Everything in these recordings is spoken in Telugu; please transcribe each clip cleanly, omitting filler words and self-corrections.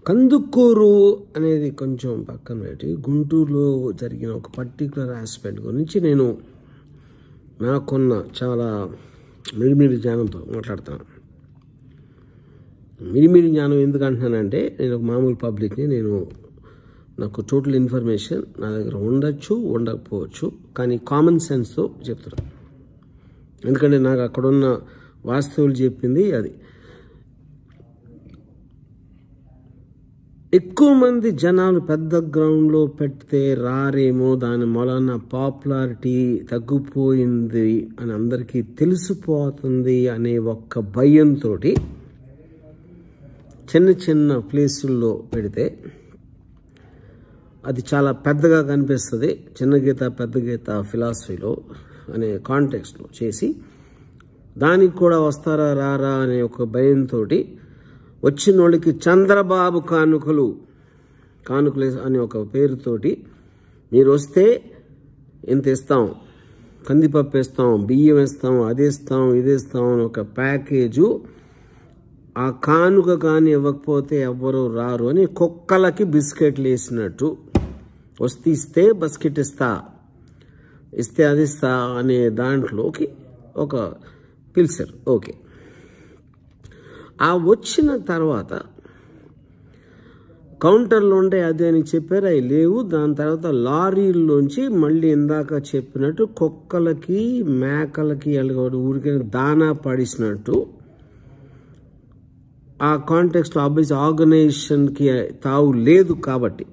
కందుకూరు అనేది కొంచెం పక్కన పెట్టి గుంటూరులో జరిగిన ఒక పర్టికులర్ ఆస్పెక్ట్ గురించి నేను నాకున్న చాలా మిడిమిడి జ్ఞానంతో మాట్లాడతాను. మిడిమిడి జ్ఞానం ఎందుకు అంటున్నానంటే, నేను ఒక మామూలు పబ్లిక్ని, నాకు టోటల్ ఇన్ఫర్మేషన్ నా దగ్గర ఉండొచ్చు, ఉండకపోవచ్చు, కానీ కామన్ సెన్స్తో చెప్తున్నాను. ఎందుకంటే నాకు అక్కడున్న వాస్తవులు చెప్పింది అది. ఎక్కువ మంది జనాలు పెద్ద గ్రౌండ్లో పెడితే రారేమో, దాని మూలన పాపులారిటీ తగ్గిపోయింది అని అందరికీ తెలిసిపోతుంది అనే ఒక్క భయంతో చిన్న చిన్న ప్లేసుల్లో పెడితే అది చాలా పెద్దగా కనిపిస్తుంది. చిన్న గీత పెద్ద గీత ఫిలాసఫీలో అనే కాంటెక్స్ట్లో చేసి దానికి కూడా వస్తారా రారా అనే ఒక భయంతో వచ్చిన వాళ్ళకి చంద్రబాబు కానుకలు అనే ఒక పేరుతోటి మీరు వస్తే ఇంత ఇస్తాం, కందిపప్పు ఇస్తాం, బియ్యం ఇస్తాం, అది ఇస్తాం, ఇది ఇస్తాం అని ఒక ప్యాకేజు. ఆ కానుక కానీ ఇవ్వకపోతే ఎవ్వరూ రారు అని కుక్కలకి బిస్కెట్లు వేసినట్టు, వస్తే ఇస్తే బిస్కెట్ ఇస్తా, ఇస్తే అది ఇస్తా అనే దాంట్లోకి ఒక పిలిచారు. ఓకే, ఆ వచ్చిన తర్వాత కౌంటర్లో ఉంటే అదే అని చెప్పారు, అవి లేవు. దాని తర్వాత లారీల్లోంచి మళ్ళీ ఇందాక చెప్పినట్టు కుక్కలకి మేకలకి ఊరికి దానా పడిసినట్టు ఆ కాంటెక్స్ట్లో ఆర్గనైజేషన్కి తావు లేదు. కాబట్టి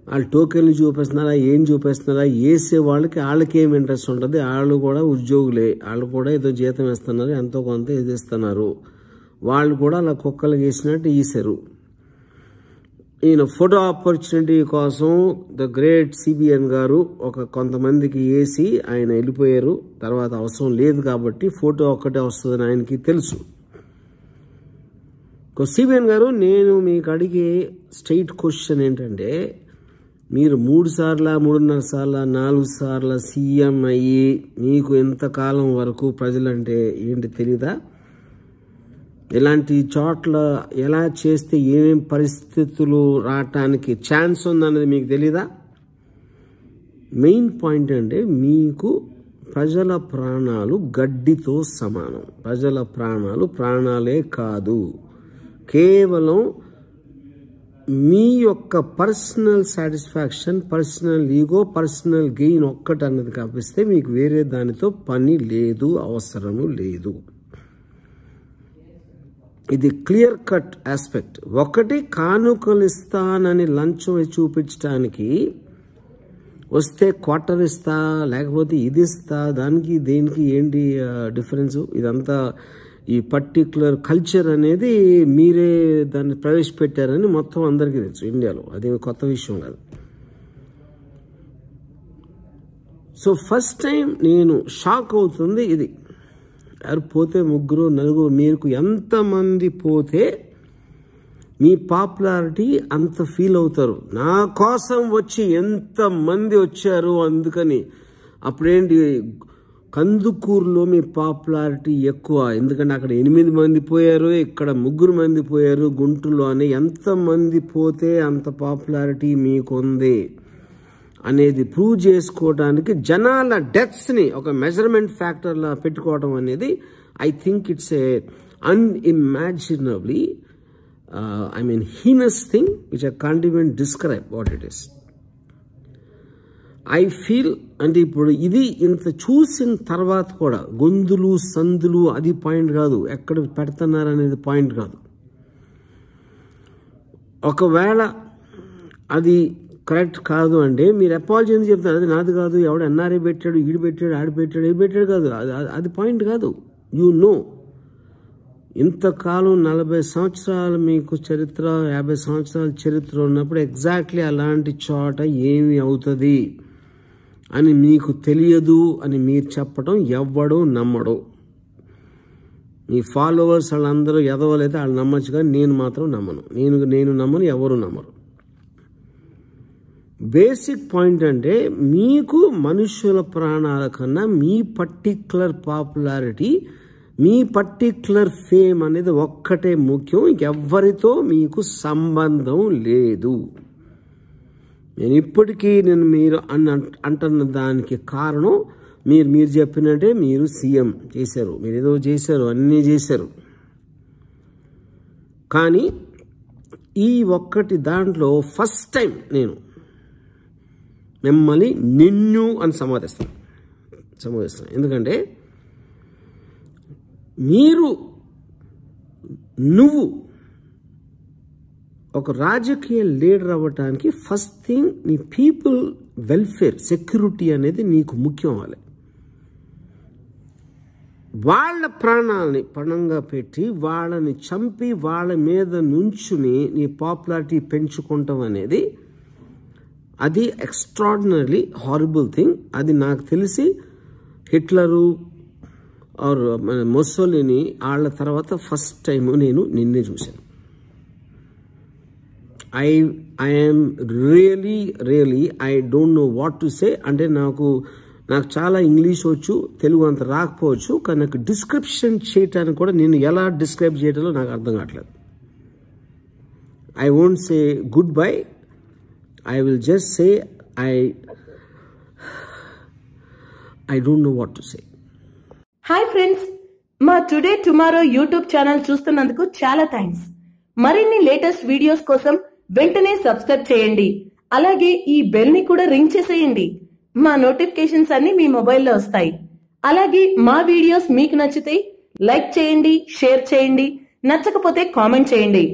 వాళ్ళు టోకెన్లు చూపిస్తున్నారా, ఏం చూపిస్తున్నారా, వేసే వాళ్ళకి ఏం ఇంట్రెస్ట్ ఉంటుంది. వాళ్ళు కూడా ఉద్యోగులే, వాళ్ళు కూడా ఏదో జీతం ఇస్తున్నారు, ఎంతో కొంత ఇది ఇస్తున్నారు. వాళ్ళు కూడా అలా కుక్కలు వేసినట్టు వేసారు. ఈయన ఫోటో ఆపర్చునిటీ కోసం ద గ్రేట్ సిబిఎన్ గారు కొంతమందికి వేసి ఆయన వెళ్ళిపోయారు. తర్వాత అవసరం లేదు కాబట్టి ఫోటో ఒక్కటే వస్తుందని ఆయనకి తెలుసు. సిబిఎన్ గారు, నేను మీకు అడిగే స్ట్రైట్ క్వశ్చన్ ఏంటంటే, మీరు 3 సార్లు 3.5 సార్లు 4 సార్లు సీఎం అయ్యి మీకు ఎంతకాలం వరకు ప్రజలంటే ఏంటి తెలీదా? ఇలాంటి చోట్ల ఎలా చేస్తే ఏమేం పరిస్థితులు రావటానికి ఛాన్స్ ఉందన్నది మీకు తెలీదా? మెయిన్ పాయింట్ అంటే, మీకు ప్రజల ప్రాణాలు గడ్డితో సమానం. ప్రజల ప్రాణాలే కాదు, కేవలం మీ యొక్క personal satisfaction, personal ego, personal gain ఒక్కటి అన్నది కనిపిస్తే మీకు వేరే దానితో పని లేదు, అవసరము లేదు. ఇది క్లియర్ కట్ ఆస్పెక్ట్. ఒకటి, కానుకలు ఇస్తానని లంచం చూపించడానికి వస్తే క్వార్టర్ ఇస్తా, లేకపోతే ఇది ఇస్తా, దానికి దేనికి ఏంటి డిఫరెన్స్? ఇదంతా ఈ పర్టిక్యులర్ కల్చర్ అనేది మీరే దాన్ని ప్రవేశపెట్టారని మొత్తం అందరికీ తెలుసు ఇండియాలో. అది కొత్త విషయం కాదు. సో ఫస్ట్ టైం నేను షాక్ అవుతుంది ఇది. ఎవరు పోతే 3 4 మీకు ఎంతమంది పోతే మీ పాపులారిటీ అంత ఫీల్ అవుతారు. నా కోసం వచ్చి ఎంతమంది వచ్చారు, అందుకని అప్పుడేంటి కందుకూరులో మీ పాపులారిటీ ఎక్కువ, ఎందుకంటే అక్కడ 8 మంది పోయారు, ఇక్కడ 3 మంది పోయారు. గుంటూరులో అని ఎంతమంది పోతే అంత పాపులారిటీ మీకుంది అనేది ప్రూవ్ చేసుకోవడానికి జనాల డెత్స్ని ఒక మెజర్మెంట్ ఫ్యాక్టర్లా పెట్టుకోవడం అనేది I think it's a unimaginably heinous thing which I can't even describe what it is. I feel అంటే ఇప్పుడు ఇది ఇంత చూసిన తర్వాత కూడా గొంతులు సందులు అది పాయింట్ కాదు, ఎక్కడ పెడుతున్నారు అనేది పాయింట్ కాదు. ఒకవేళ అది కరెక్ట్ కాదు అంటే మీరు అపాలజీ ఎందుకు చెప్తారు? అది నాది కాదు, ఎవడు ఎన్ఆర్ఐ పెట్టాడు, ఈడు పెట్టాడు, ఆడు పెట్టాడు, ఏ పెట్టాడు కాదు, అది పాయింట్ కాదు. ఇంతకాలం 40 సంవత్సరాలు మీకు చరిత్ర, 50 సంవత్సరాల చరిత్ర ఉన్నప్పుడు ఎగ్జాక్ట్లీ అలాంటి చోట ఏమి అవుతుంది అని మీకు తెలియదు అని మీరు చెప్పడం ఎవ్వడూ నమ్మడు. మీ ఫాలోవర్స్ వాళ్ళందరూ ఎదవలైతే వాళ్ళు నమ్మచ్చు, కానీ నేను మాత్రం నమ్మను. నేను నమ్మను, ఎవరు నమ్మరు. బేసిక్ పాయింట్ అంటే, మీకు మనుషుల ప్రాణాల కన్నా మీ పర్టిక్యులర్ పాపులారిటీ మీ పర్టిక్యులర్ ఫేమ్ అనేది ఒక్కటే ముఖ్యం, ఇంకెవ్వరితో మీకు సంబంధం లేదు. నేను ఇప్పటికీ మీరు అంటున్న దానికి కారణం మీరు చెప్పినట్టే మీరు సీఎం చేశారు, మీరు ఏదో చేశారు, అన్నీ చేశారు. కానీ ఈ ఒక్కటి దాంట్లో ఫస్ట్ టైం నేను మిమ్మల్ని నిన్ను అని సంబోధిస్తాను. ఎందుకంటే నువ్వు ఒక రాజకీయ లీడర్ అవ్వటానికి ఫస్ట్ థింగ్ నీ పీపుల్ వెల్ఫేర్, సెక్యూరిటీ అనేది నీకు ముఖ్యం అవ్వాలి. వాళ్ళ ప్రాణాలని పణంగా పెట్టి వాళ్ళని చంపి వాళ్ళ మీద నుంచుని నీ పాపులారిటీ పెంచుకుంటాం అనేది అది ఎక్స్ట్రాడినరీ హారిబుల్ థింగ్. అది నాకు తెలిసి హిట్లరు ఆర్ ముస్సోలిని వాళ్ళ తర్వాత ఫస్ట్ టైం నేను నిన్నే చూశాను. I am really I don't know what to say. అంటే నాకు చాలా ఇంగ్లీష్ వచ్చు, తెలుగు అంత రాకపోవచ్చు, కానీ నాకు డిస్క్రిప్షన్ చేయటానికి కూడా నేను ఎలా డిస్క్రైబ్ చేయడంలో నాకు అర్థం కావట్లేదు. I won't say good bye, I will just say I don't know what to say. Hi friends, మా టుడే టుమారో యూట్యూబ్ ఛానల్ చూస్తున్నందుకు చాలా థ్యాంక్స్. మరిన్ని లేటెస్ట్ వీడియోస్ కోసం వెంటనే సబ్స్క్రైబ్ చేయండి. అలాగే ఈ బెల్ ని కూడా రింగ్ చేసేయండి. మా నోటిఫికేషన్స్ అన్ని మీ మొబైల్లో వస్తాయి. అలాగే మా వీడియోస్ మీకు నచ్చితే లైక్ చేయండి, షేర్ చేయండి, నచ్చకపోతే కామెంట్ చేయండి.